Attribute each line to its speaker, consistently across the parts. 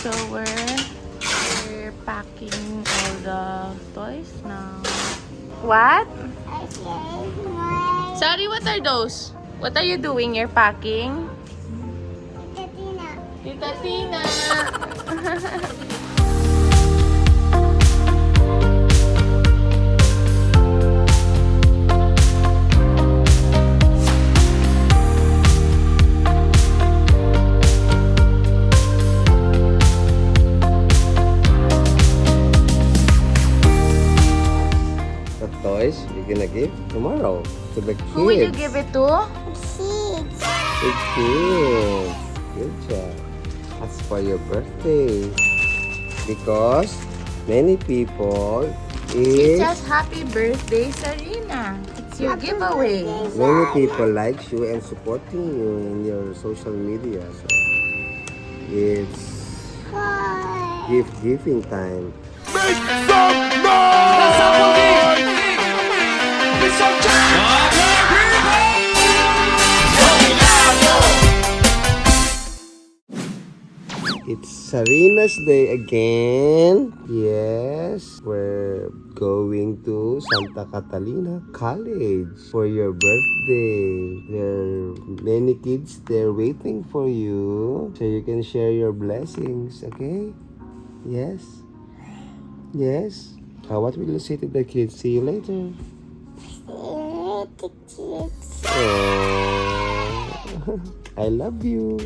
Speaker 1: So we're packing all the toys now. What? Sorry, what are those? What are you doing? You're packing? Tita Tina.
Speaker 2: The toys you're gonna give tomorrow to the kids.
Speaker 1: Who will you give it to?
Speaker 2: The kids. Good job. That's for your birthday. Because many people
Speaker 1: It
Speaker 2: is
Speaker 1: says happy birthday, Sarina. It's your giveaway.
Speaker 2: many people likes you and supporting you in your social media. So it's gift giving time. It's Sarina's day again. Yes, we're going to Santa Catalina College for your birthday. There are many kids there waiting for you so you can share your blessings, okay? Yes? Yes? What will you say to the kids? See you later. Oh, I love you.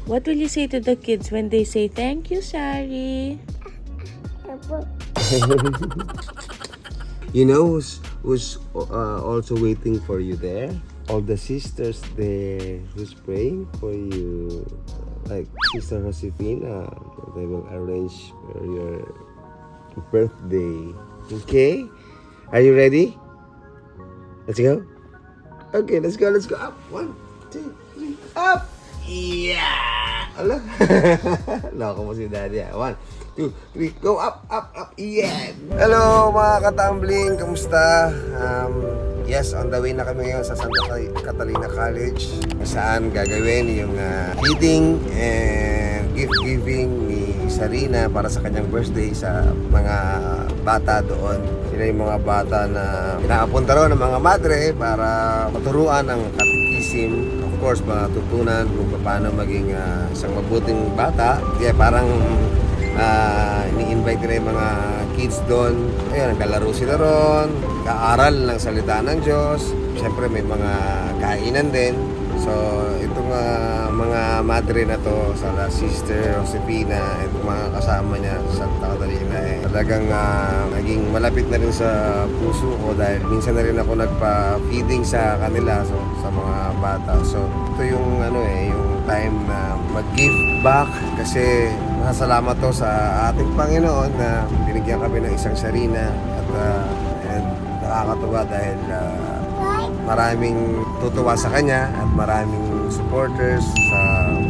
Speaker 1: What will you say to the kids when they say thank you, Sari?
Speaker 2: You know who's also waiting for you there? All the sisters there who's praying for you. Like Sister Josefina. They will arrange for your birthday. Okay? Are you ready? Let's go? Okay, let's go. Up. 1, 2, 3. Up! Yeah! Ala? Loko mo si Daddy. 1, 2, 3. Go up. Yeah! Hello mga katambling. Kamusta? Yes, on the way na kami ngayon sa Santa Catalina College. Kung saan gagawin yung feeding and gift giving ni Sarina para sa kanyang birthday sa mga bata doon. Sila yung mga bata na pinaapunta ron ng mga madre para maturuan ang catechism. Of course, matutunan kung paano maging isang mabuting bata. Kaya parang ini-invite nila yung mga kids doon. Ayun, naglalaro sila ron, kaaral ng salita ng Diyos. Siyempre may mga kainan din. So itong mga madre na to, sa Sister Josefina at mga kasama niya sa Santa Catalina, talagang naging malapit na rin sa puso ko dahil minsan na rin ako nagpa-feeding sa kanila, so, sa mga bata. So ito yung yung time na mag-give back kasi masasalamat to sa ating Panginoon na binigyan kami ng isang Sarina at nakakatuwa dahil maraming tutuwa sa kanya at maraming supporters sa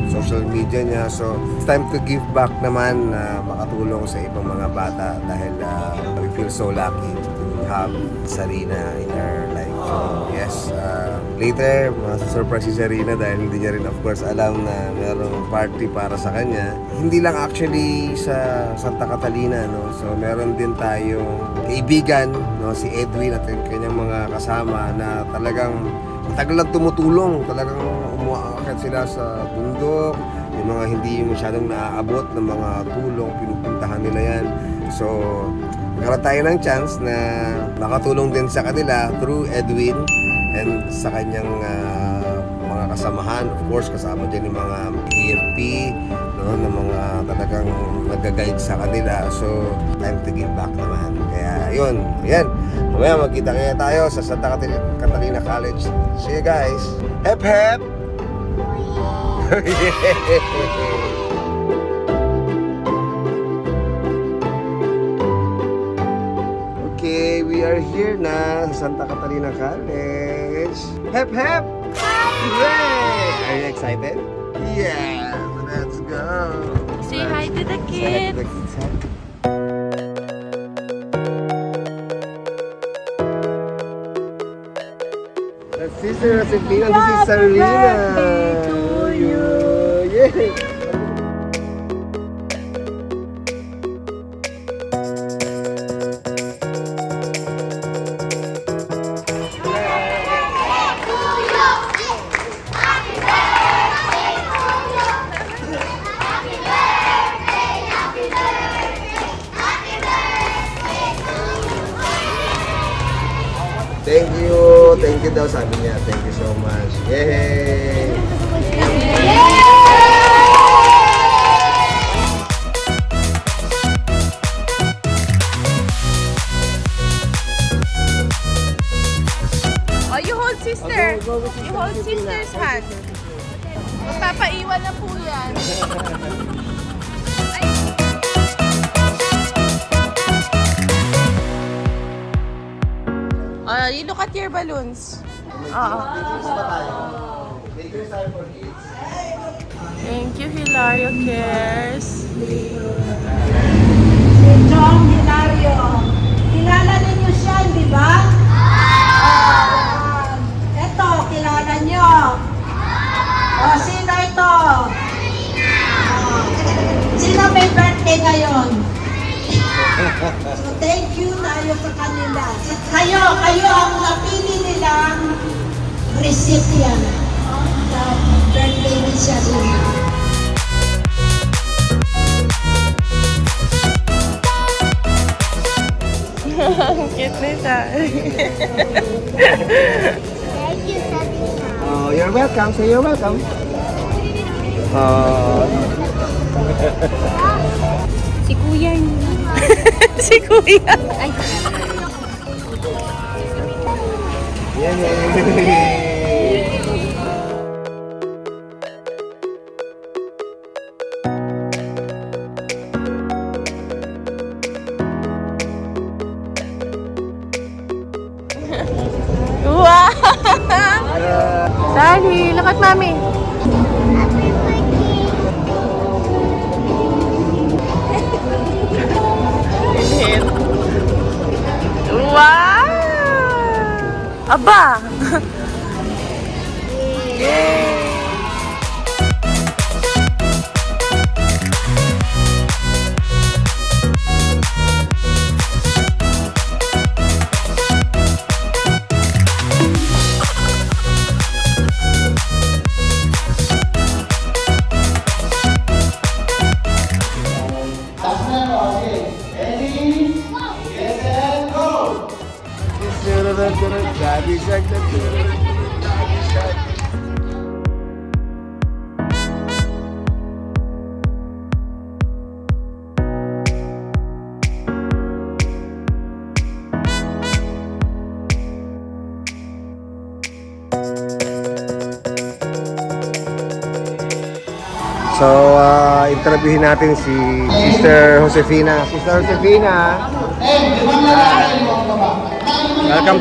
Speaker 2: social media niya. So, it's time to give back naman na makatulong sa ibang mga bata dahil we feel so lucky to have Sarina in our life. So, yes, later, masusurprise si Sarina dahil hindi niya rin of course alam na mayroong party para sa kanya. Hindi lang actually sa Santa Catalina, no? So, meron din tayong kaibigan, no? Si Edwin at yung kanyang mga kasama na talagang matagal lang tumutulong. Talagang umuakit sila sa bundok. Yung mga hindi masyadong naaabot ng mga tulong, pinupuntahan nila yan. So, nagkaroon tayo ng chance na makatulong din sa kanila through Edwin and sa kanyang mga kasamahan. Of course, kasama din yung mga EFP, no, na mga talagang nag-guide sa kanila. So, time to give back naman. Kaya, yun. Ayan. Mamaya magkita kaya tayo sa Santa Catalina College. See you guys. Hep hep! Okay, we are here na sa Santa Catalina College. Hep hep! Hooray! Are you excited? Yeah! Let's go!
Speaker 1: Say hi to the
Speaker 2: Say hi to
Speaker 1: kids.
Speaker 2: the kids, huh? That's Sister Josefina. This is Sarina.
Speaker 1: Happy birthday to you.
Speaker 2: Thank you daw sabi niya. Thank you so much. Yay!
Speaker 1: Oh, you hold sister. You hold sister's hand. Magpapaiwan na po yan. You look at your balloons. Thank you, Hilario Cares.
Speaker 3: Si John Hilario. Kilala ninyo siya, di ba? Eto, kilala nyo. Sino ito? Sino may birthday ngayon? So thank you tayo sa kanila. Kayo ang napili nilang recipient sa birthday ni Sharina.
Speaker 1: Cute na siya.
Speaker 4: Thank you, Sabina.
Speaker 2: Oh, you're welcome. Say you're welcome.
Speaker 4: Si Kuya yun.
Speaker 1: Si Kuya.
Speaker 4: Ay,
Speaker 2: Yay!
Speaker 1: Wow! Sally, look at mommy. Inhale. Wow! Aba! Yay!
Speaker 2: Daddy Shark, Daddy Shark. So, interviewin natin si Sister Josefina. Sister Josefina, welcome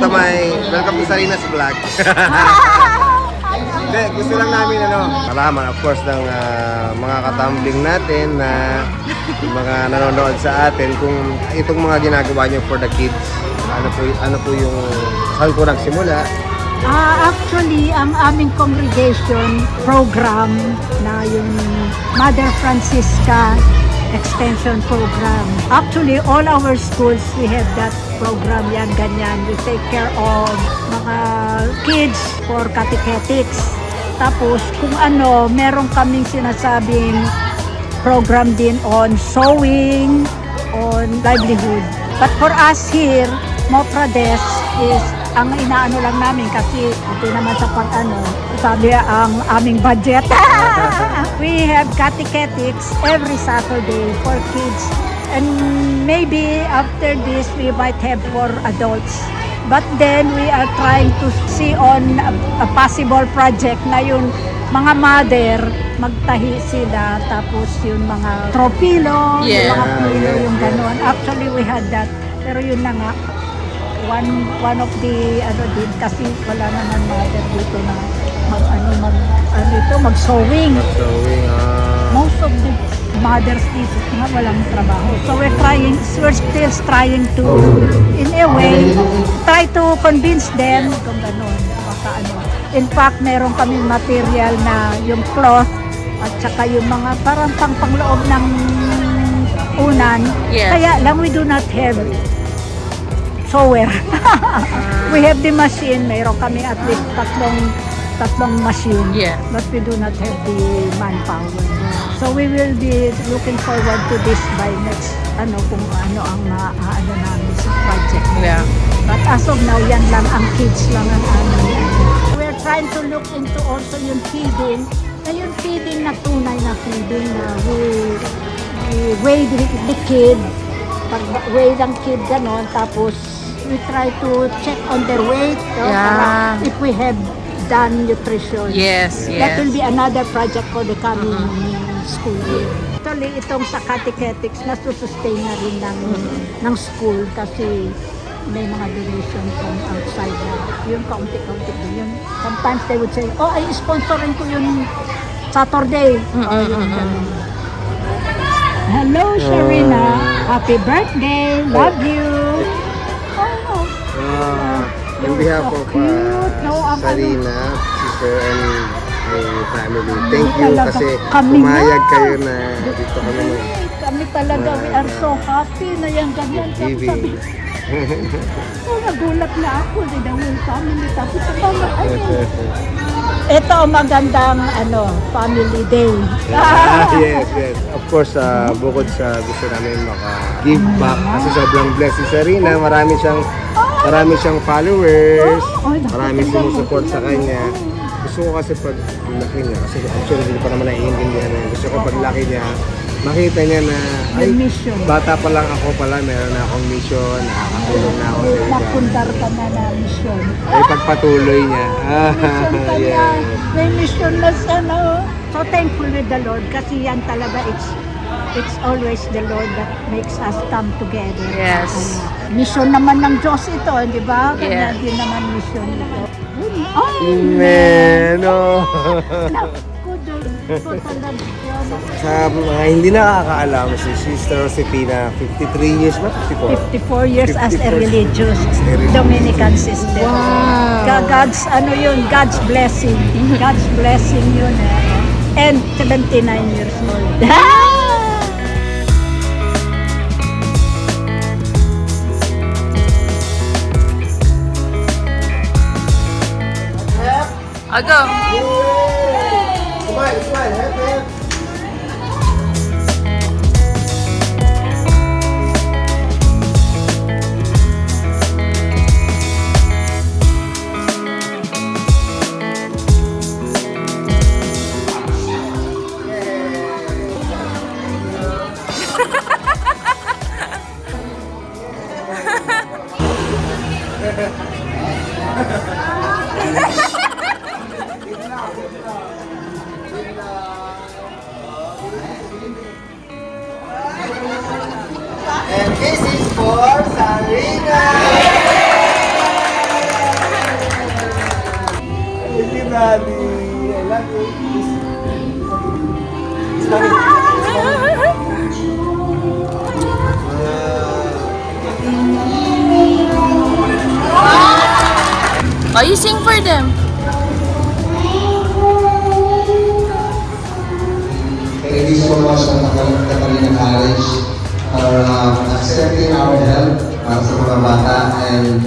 Speaker 2: to Sarina's vlog. Hindi, gusto lang namin malaman of course ng mga katambling natin na mga nanonood sa atin kung itong mga ginagawa niyo for the kids. Ano po yung saan po nagsimula?
Speaker 3: Actually, ang aming congregation program na yung Mother Francisca Extension Program. Actually, all our schools, we have that program, yan, ganyan. We take care of mga kids for catechetics. Tapos, kung meron kaming sinasabing program din on sewing, on livelihood. But for us here, Moprades is ang inaano lang namin kasi ito naman sa sabi ang aming budget. We have catechetics every Saturday for kids, and maybe after this we might have for adults. But then we are trying to see on a possible project na yung mga mother magtahi sila, tapos yung mga tropilo,
Speaker 1: Yeah.
Speaker 3: yung mga pilo, yung gano'n. Actually we had that, pero yun na nga, one of the din kasi wala naman mother dito na mag-sewing. Most of the mothers dito nga walang trabaho. So we're still trying to in a way try to convince them kung gano'n. In fact, meron kaming material na yung cloth at saka yung mga parang pangloob ng unan.
Speaker 1: Yes.
Speaker 3: Kaya lang we do not have software. We have the machine. Mayroon kami at least tatlong machine.
Speaker 1: Yeah.
Speaker 3: But we do not have the manpower. So we will be looking forward to this by next kung ano ang maaano namin sa project.
Speaker 1: Yeah.
Speaker 3: But as of now, yan lang ang kids lang ang aming. We're trying to look into also yung feeding. Na yung feeding na tunay na feeding na we weigh the kid. Pag weigh ng kid ganon, tapos we try to check on their weight. No?
Speaker 1: Yeah.
Speaker 3: Para if we have done nutrition.
Speaker 1: Yes,
Speaker 3: That will
Speaker 1: yes.
Speaker 3: be another project for the coming school year. Actually, itong sa catechetics, nasusustain na rin ng school kasi may mga donation from outside na yung kaunti-kaunti din yun. Sometimes they would say, oh, ay sponsorin ko yung Saturday. Yung ganun. Hello, Sharina. Happy birthday. Love you. Oh,
Speaker 2: On
Speaker 3: You're
Speaker 2: behalf
Speaker 3: so
Speaker 2: of
Speaker 3: cute. No, ang
Speaker 2: Sarina, sister and my family, thank you
Speaker 3: Talaga.
Speaker 2: kasi
Speaker 3: Kami
Speaker 2: pumayag
Speaker 3: na.
Speaker 2: kayo na dito kami mag
Speaker 3: Kami talaga, we are so happy na yan ganyan.
Speaker 2: TV.
Speaker 3: Oh, nagulat na ako, the whole family. Tapos mama, ito ang magandang family day.
Speaker 2: Yes, yes. Of course, bukod sa gusto namin maka-give back kasi sobrang blessed si Sarina. Marami siyang followers, marami sumusupport sa kanya. Gusto ko kasi pag laki niya, kasi actually hindi pa naman naiintindihan niya. Gusto ko pag laki niya, makita niya na, ay,
Speaker 3: Yung mission.
Speaker 2: bata pa lang ako pala, meron na akong mission, nakakatulong na ako sa iba.
Speaker 3: Napundar ka na na mission.
Speaker 2: Ay, pagpatuloy niya.
Speaker 3: Mission ka
Speaker 2: Yes.
Speaker 3: niya. May mission na sana. So thankful with the Lord kasi yan talaga it's always the Lord that makes us come together.
Speaker 1: Yes.
Speaker 3: Mission naman ng Diyos ito, di ba? Kanya
Speaker 1: Yeah.
Speaker 3: din naman mission ito. Ay,
Speaker 2: Amen. Oh.
Speaker 3: naku, Diyos ko talaga.
Speaker 2: Sa mga hindi nakakaalam, si Sister Josefina, 53 years ba? 54?
Speaker 3: 54 years as a
Speaker 2: 54
Speaker 3: religious
Speaker 2: religious.
Speaker 3: Dominican sister.
Speaker 1: Wow.
Speaker 3: God's God's blessing. God's blessing yun And 79 years old.
Speaker 1: I'll go.
Speaker 2: Smile, smile, happy. And this is for Sarina. Thank you, Daddy. I love you. It's funny.
Speaker 1: Oh, you sing for them.
Speaker 5: Thank you so much Catalina College for accepting our help para sa mga bata and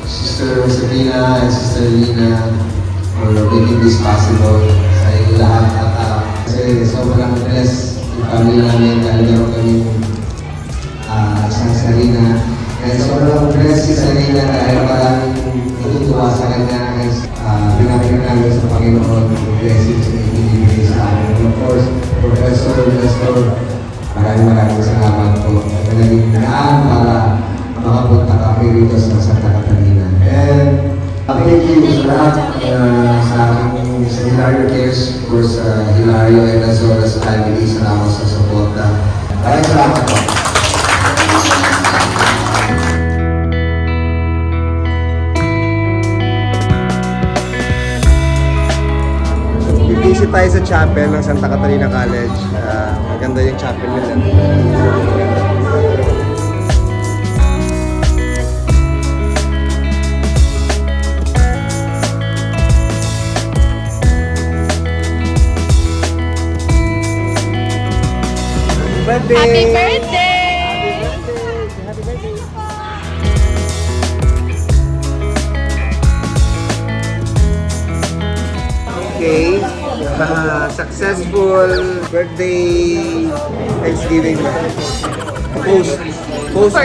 Speaker 5: Sister Josefina and Sister Lina for making this possible sa inyo lahat at kasi sobrang blessed yung family namin dahil meron kami isang Sarina and sobrang blessed si Sarina dahil maraming natutuwa sa kanya and binabalik namin sa Panginoon yung blessings na ibinibigay sa amin. And of course, Professor Nestor, maraming salamat po. At naging daan para makapunta kami rito sa Santa Catalina. And thank you sa lahat sa aking sa Hilario Cares, of course, Hilario and as well as family, salamat sa suporta. Maraming salamat po.
Speaker 2: Visit tayo sa chapel ng Santa Catalina College. Maganda yung chapel nila. birthday!
Speaker 1: Happy birthday!
Speaker 2: Happy birthday! Okay, successful birthday Thanksgiving post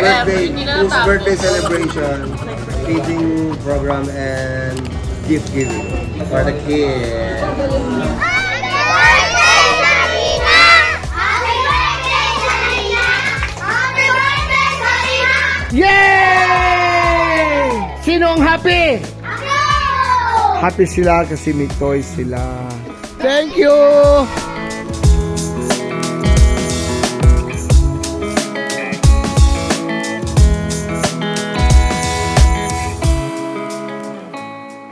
Speaker 2: birthday celebration, feeding program and gift giving for the kids.
Speaker 6: Yay! Sino ang happy? Happy sila kasi may toys sila. Thank you!